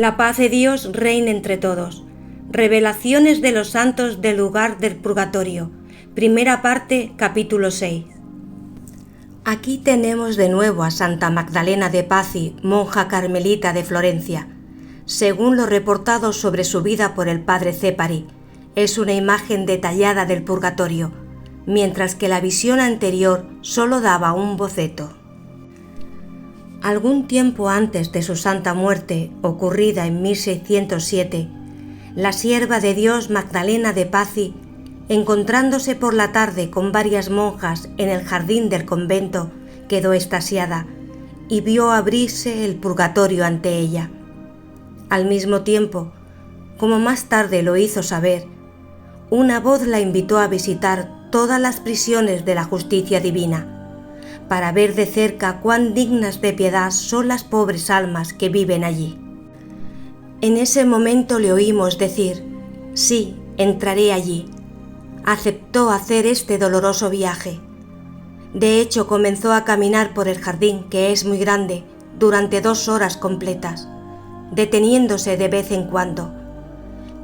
La paz de Dios reina entre todos. Revelaciones de los santos del lugar del purgatorio. Primera parte, capítulo 6. Aquí tenemos de nuevo a Santa Magdalena de Pazzi, monja carmelita de Florencia. Según lo reportado sobre su vida por el padre Cepari, es una imagen detallada del purgatorio, mientras que la visión anterior solo daba un boceto. Algún tiempo antes de su santa muerte, ocurrida en 1607, la sierva de Dios Magdalena de Pazzi, encontrándose por la tarde con varias monjas en el jardín del convento, quedó extasiada y vio abrirse el purgatorio ante ella. Al mismo tiempo, como más tarde lo hizo saber, una voz la invitó a visitar todas las prisiones de la justicia divina, para ver de cerca cuán dignas de piedad son las pobres almas que viven allí. En ese momento le oímos decir: «Sí, entraré allí». Aceptó hacer este doloroso viaje. De hecho, comenzó a caminar por el jardín, que es muy grande, durante 2 horas completas, deteniéndose de vez en cuando.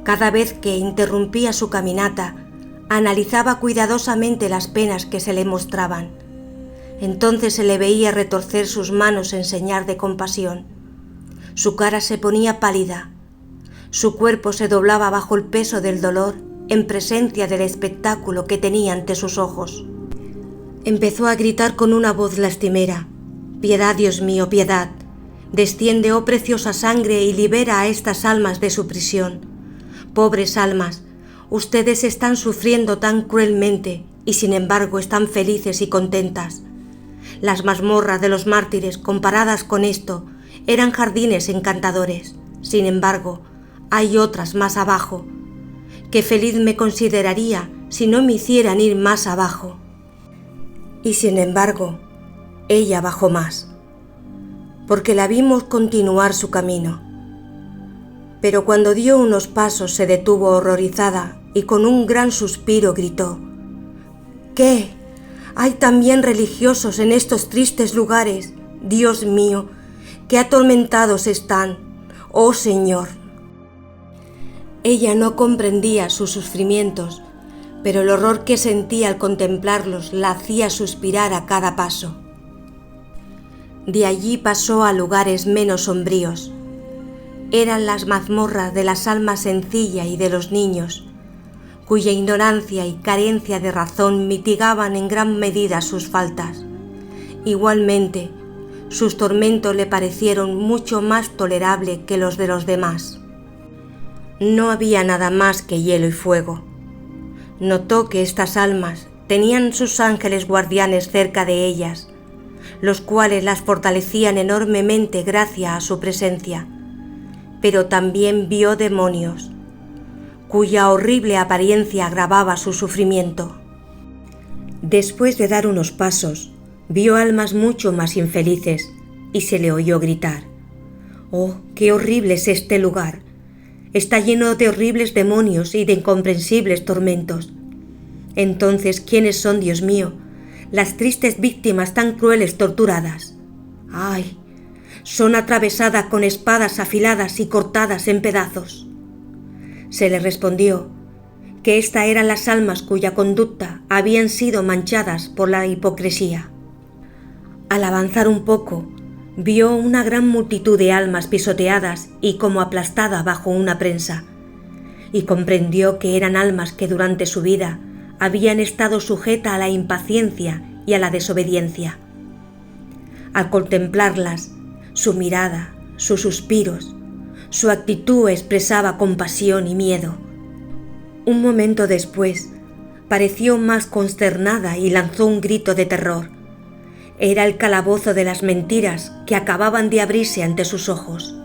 Cada vez que interrumpía su caminata, analizaba cuidadosamente las penas que se le mostraban. Entonces se le veía retorcer sus manos en señal de compasión. Su cara se ponía pálida. Su cuerpo se doblaba bajo el peso del dolor en presencia del espectáculo que tenía ante sus ojos. Empezó a gritar con una voz lastimera: «Piedad, Dios mío, piedad. Desciende, oh preciosa sangre, y libera a estas almas de su prisión. Pobres almas, ustedes están sufriendo tan cruelmente y sin embargo están felices y contentas. Las mazmorras de los mártires, comparadas con esto, eran jardines encantadores. Sin embargo, hay otras más abajo. Qué feliz me consideraría si no me hicieran ir más abajo». Y sin embargo, ella bajó más, porque la vimos continuar su camino. Pero cuando dio unos pasos se detuvo horrorizada y con un gran suspiro gritó: «¿Qué? ¿Hay también religiosos en estos tristes lugares? Dios mío, qué atormentados están, oh Señor». Ella no comprendía sus sufrimientos, pero el horror que sentía al contemplarlos la hacía suspirar a cada paso. De allí pasó a lugares menos sombríos. Eran las mazmorras de las almas sencillas y de los niños, cuya ignorancia y carencia de razón mitigaban en gran medida sus faltas. Igualmente, sus tormentos le parecieron mucho más tolerables que los de los demás. No había nada más que hielo y fuego. Notó que estas almas tenían sus ángeles guardianes cerca de ellas, los cuales las fortalecían enormemente gracias a su presencia, pero también vio demonios, cuya horrible apariencia agravaba su sufrimiento. Después de dar unos pasos, vio almas mucho más infelices y se le oyó gritar: «Oh, qué horrible es este lugar. Está lleno de horribles demonios y de incomprensibles tormentos. Entonces, ¿quiénes son, Dios mío, las tristes víctimas tan crueles torturadas? ¡Ay! Son atravesadas con espadas afiladas y cortadas en pedazos». Se le respondió que estas eran las almas cuya conducta habían sido manchadas por la hipocresía. Al avanzar un poco, vio una gran multitud de almas pisoteadas y como aplastadas bajo una prensa, y comprendió que eran almas que durante su vida habían estado sujetas a la impaciencia y a la desobediencia. Al contemplarlas, su mirada, sus suspiros, su actitud expresaba compasión y miedo. Un momento después, pareció más consternada y lanzó un grito de terror. Era el calabozo de las mentiras que acababan de abrirse ante sus ojos.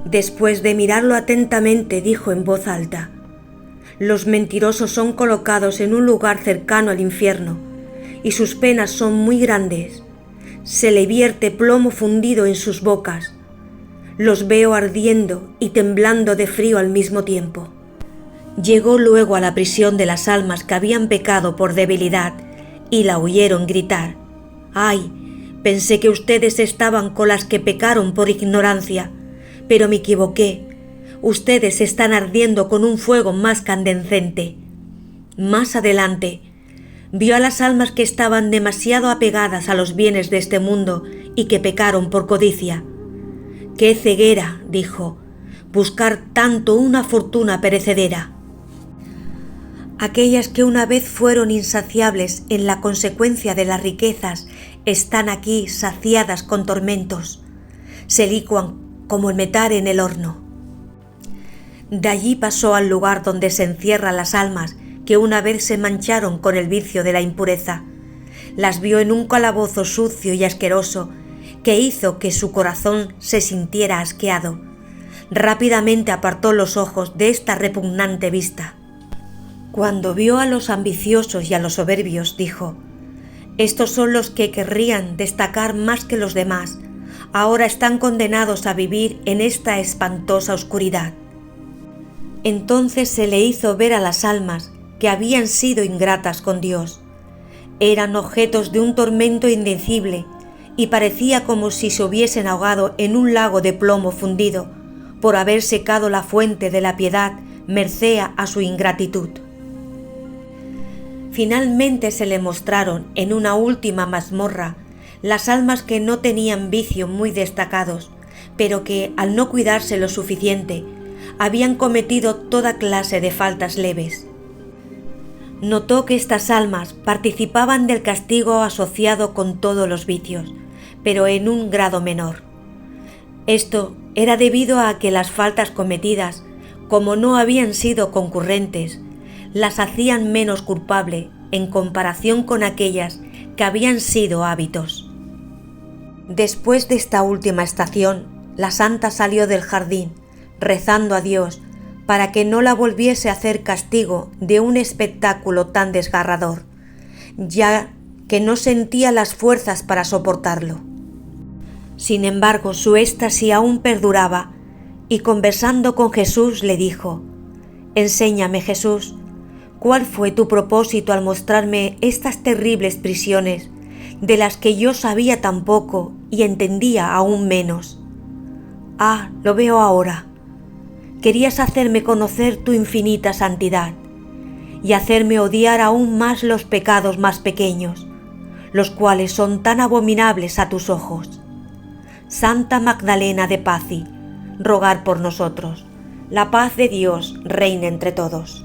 Después de mirarlo atentamente, dijo en voz alta: «Los mentirosos son colocados en un lugar cercano al infierno, y sus penas son muy grandes. Se le vierte plomo fundido en sus bocas. Los veo ardiendo y temblando de frío al mismo tiempo». Llegó luego a la prisión de las almas que habían pecado por debilidad y la oyeron gritar: «¡Ay! Pensé que ustedes estaban con las que pecaron por ignorancia, pero me equivoqué. Ustedes están ardiendo con un fuego más candescente. Más adelante, vio a las almas que estaban demasiado apegadas a los bienes de este mundo y que pecaron por codicia. ¡Qué ceguera!, dijo, buscar tanto una fortuna perecedera. Aquellas que una vez fueron insaciables en la consecuencia de las riquezas están aquí saciadas con tormentos, se licuan como el metal en el horno. De allí pasó al lugar donde se encierran las almas que una vez se mancharon con el vicio de la impureza. Las vio en un calabozo sucio y asqueroso que hizo que su corazón se sintiera asqueado. Rápidamente apartó los ojos de esta repugnante vista. Cuando vio a los ambiciosos y a los soberbios, dijo: estos son los que querrían destacar más que los demás. Ahora están condenados a vivir en esta espantosa oscuridad. Entonces se le hizo ver a las almas que habían sido ingratas con Dios. Eran objetos de un tormento indecible y parecía como si se hubiesen ahogado en un lago de plomo fundido por haber secado la fuente de la piedad merced a su ingratitud. Finalmente se le mostraron en una última mazmorra las almas que no tenían vicios muy destacados, pero que, al no cuidarse lo suficiente, habían cometido toda clase de faltas leves. Notó que estas almas participaban del castigo asociado con todos los vicios, pero en un grado menor. Esto era debido a que las faltas cometidas, como no habían sido concurrentes, las hacían menos culpable en comparación con aquellas que habían sido hábitos. Después de esta última estación, la santa salió del jardín, rezando a Dios para que no la volviese a hacer castigo de un espectáculo tan desgarrador, ya que no sentía las fuerzas para soportarlo. Sin embargo, su éxtasis aún perduraba, y conversando con Jesús le dijo: enséñame, Jesús, ¿cuál fue tu propósito al mostrarme estas terribles prisiones, de las que yo sabía tan poco y entendía aún menos? Ah, lo veo ahora. Querías hacerme conocer tu infinita santidad y hacerme odiar aún más los pecados más pequeños, los cuales son tan abominables a tus ojos. Santa Magdalena de Pazzi, rogar por nosotros. La paz de Dios reine entre todos.